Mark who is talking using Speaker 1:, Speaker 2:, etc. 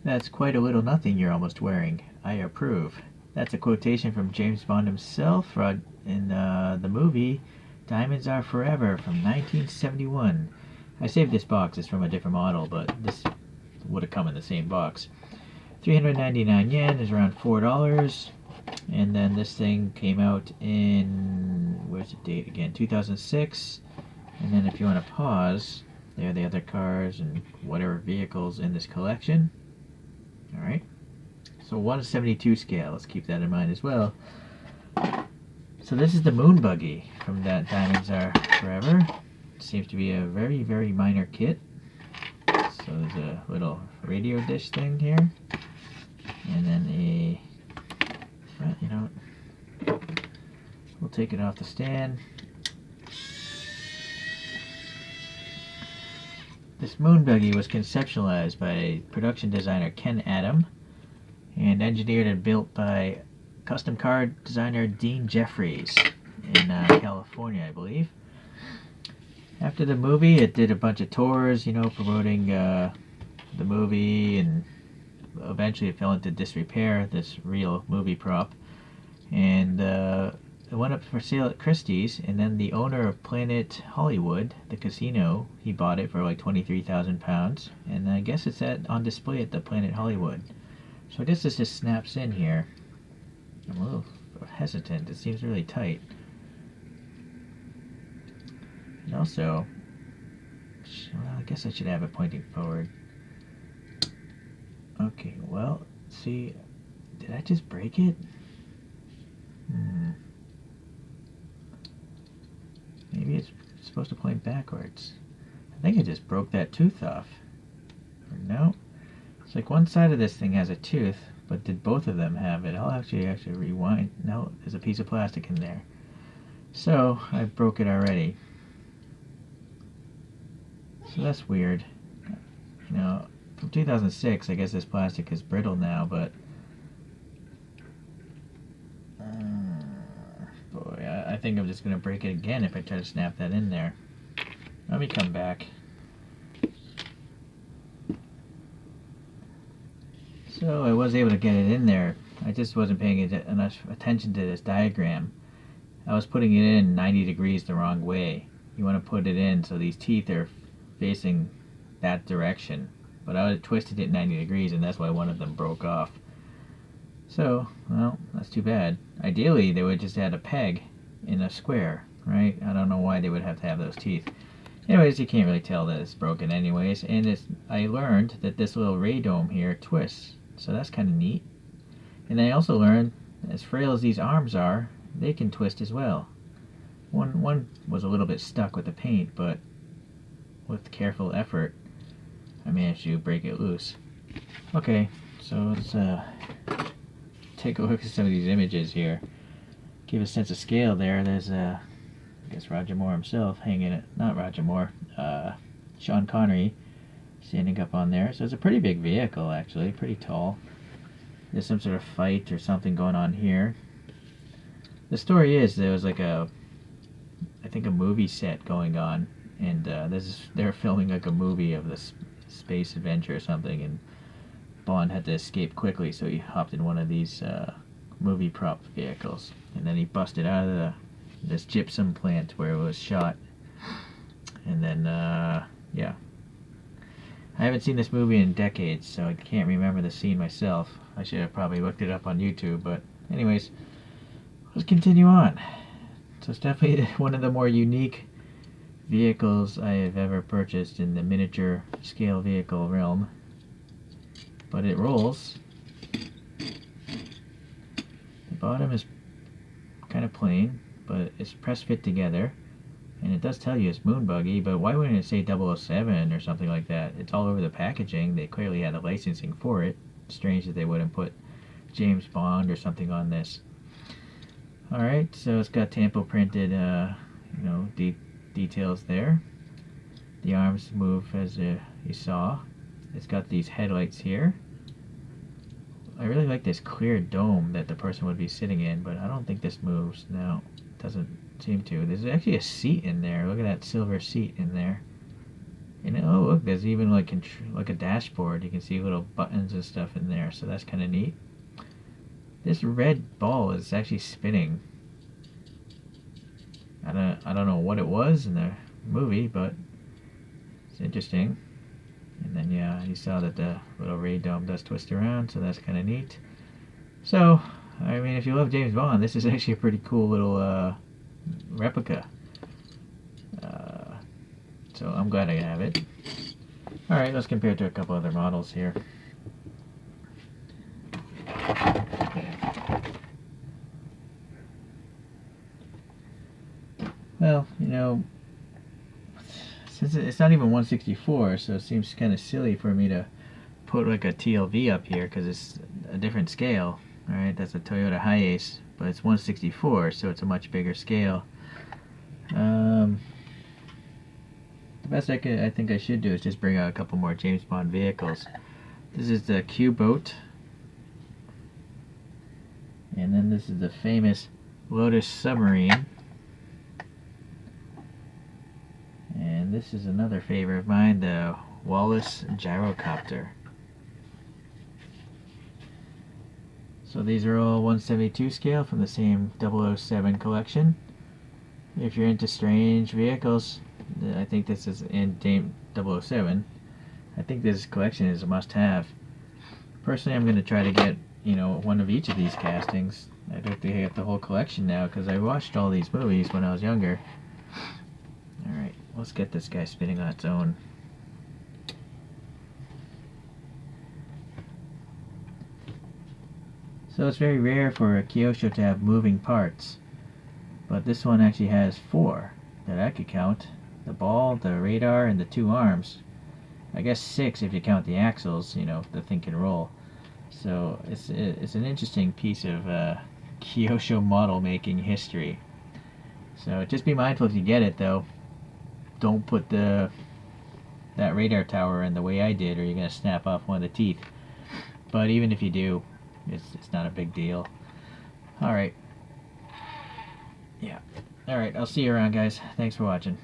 Speaker 1: That's quite a little nothing you're almost wearing. I approve. That's a quotation from James Bond himself in the movie Diamonds Are Forever from 1971. I saved this box. It's from a different model, but this would have come in the same box. 399 yen is around $4. And then this thing came out in, where's the date again? 2006. And then if you want to pause, there are the other cars and whatever vehicles in this collection. Alright, so 1/72 scale, let's keep that in mind as well. So this is the Moon Buggy from that Diamonds Are Forever. It seems to be a very, very minor kit. So there's a little radio dish thing here. And then we'll take it off the stand. This Moon Buggy was conceptualized by production designer Ken Adam and engineered and built by custom car designer Dean Jeffries in California, I believe. After the movie, it did a bunch of tours, promoting the movie, and eventually it fell into disrepair, this real movie prop. And it went up for sale at Christie's, and then the owner of Planet Hollywood, the casino, he bought it for like £23,000, and I guess it's on display at the Planet Hollywood. So I guess this just snaps in here. I'm a little hesitant. It seems really tight. And also, well, I guess I should have it pointing forward. Okay, well, see, did I just break it? Maybe it's supposed to point backwards. I think I just broke that tooth off. Or no? It's like one side of this thing has a tooth, but did both of them have it? I'll actually rewind. No, there's a piece of plastic in there. So, I broke it already. So that's weird. From 2006, I guess this plastic is brittle now, but boy, I think I'm just going to break it again if I try to snap that in there. Let me come back. So I was able to get it in there. I just wasn't paying enough attention to this diagram. I was putting it in 90 degrees the wrong way. You want to put it in so these teeth are facing that direction. But I twisted it 90 degrees, and that's why one of them broke off. So, well, that's too bad. Ideally, they would just add a peg in a square, right? I don't know why they would have to have those teeth. Anyways, you can't really tell that it's broken anyways. And I learned that this little radome here twists. So that's kind of neat. And I also learned, as frail as these arms are, they can twist as well. One was a little bit stuck with the paint, but with careful effort, I managed to break it loose. Okay, so let's take a look at some of these images here. Give a sense of scale there. There's I guess Roger Moore himself hanging it. Not Roger Moore. Sean Connery standing up on there. So it's a pretty big vehicle, actually. Pretty tall. There's some sort of fight or something going on here. The story is there was like I think a movie set going on, and they're filming like a movie of this space adventure or something, and Bond had to escape quickly, so he hopped in one of these movie prop vehicles, and then he busted out of this gypsum plant where it was shot, and then yeah, I haven't seen this movie in decades, so I can't remember the scene myself. I should have probably looked it up on YouTube, but anyways, let's continue on. So it's definitely one of the more unique vehicles I have ever purchased in the miniature scale vehicle realm. But it rolls. The bottom is kind of plain, but it's press fit together. And it does tell you it's Moon Buggy, but why wouldn't it say 007 or something like that? It's all over the packaging. They clearly had the licensing for it. Strange that they wouldn't put James Bond or something on this. Alright, so it's got tampo printed, details there. The arms move as you saw. It's got these headlights here. I really like this clear dome that the person would be sitting in, but I don't think this moves. No, it doesn't seem to. There's actually a seat in there. Look at that silver seat in there. And oh, look, there's even like a dashboard. You can see little buttons and stuff in there, so that's kind of neat. This red ball is actually spinning. I don't know what it was in the movie, but it's interesting. And then yeah, you saw that the little ray dome does twist around, so that's kind of neat. So, I mean, if you love James Bond, this is actually a pretty cool little replica. So I'm glad I have it. Alright, let's compare it to a couple other models here. Well, you know, since it's not even 164, so it seems kind of silly for me to put like a TLV up here because it's a different scale. Alright, that's a Toyota Hiace, but it's 164, so it's a much bigger scale. The best I think I should do is just bring out a couple more James Bond vehicles. This is the Q-Boat. And then this is the famous Lotus Submarine. And this is another favorite of mine, the Wallace Gyrocopter. So these are all 172 scale from the same 007 collection. If you're into strange vehicles, I think this is in 007. I think this collection is a must-have. Personally, I'm going to try to get, you know, one of each of these castings. I'd like to get the whole collection now because I watched all these movies when I was younger. Alright, let's get this guy spinning on its own. So it's very rare for a Kyosho to have moving parts, but this one actually has 4 that I could count. The ball, the radar, and the 2 arms. I guess 6 if you count the axles, you know, the thing can roll. So it's an interesting piece of Kyosho model making history. So just be mindful if you get it though. Don't put that radar tower in the way I did or you're going to snap off one of the teeth. But even if you do, it's not a big deal. Alright. Yeah. Alright, I'll see you around guys. Thanks for watching.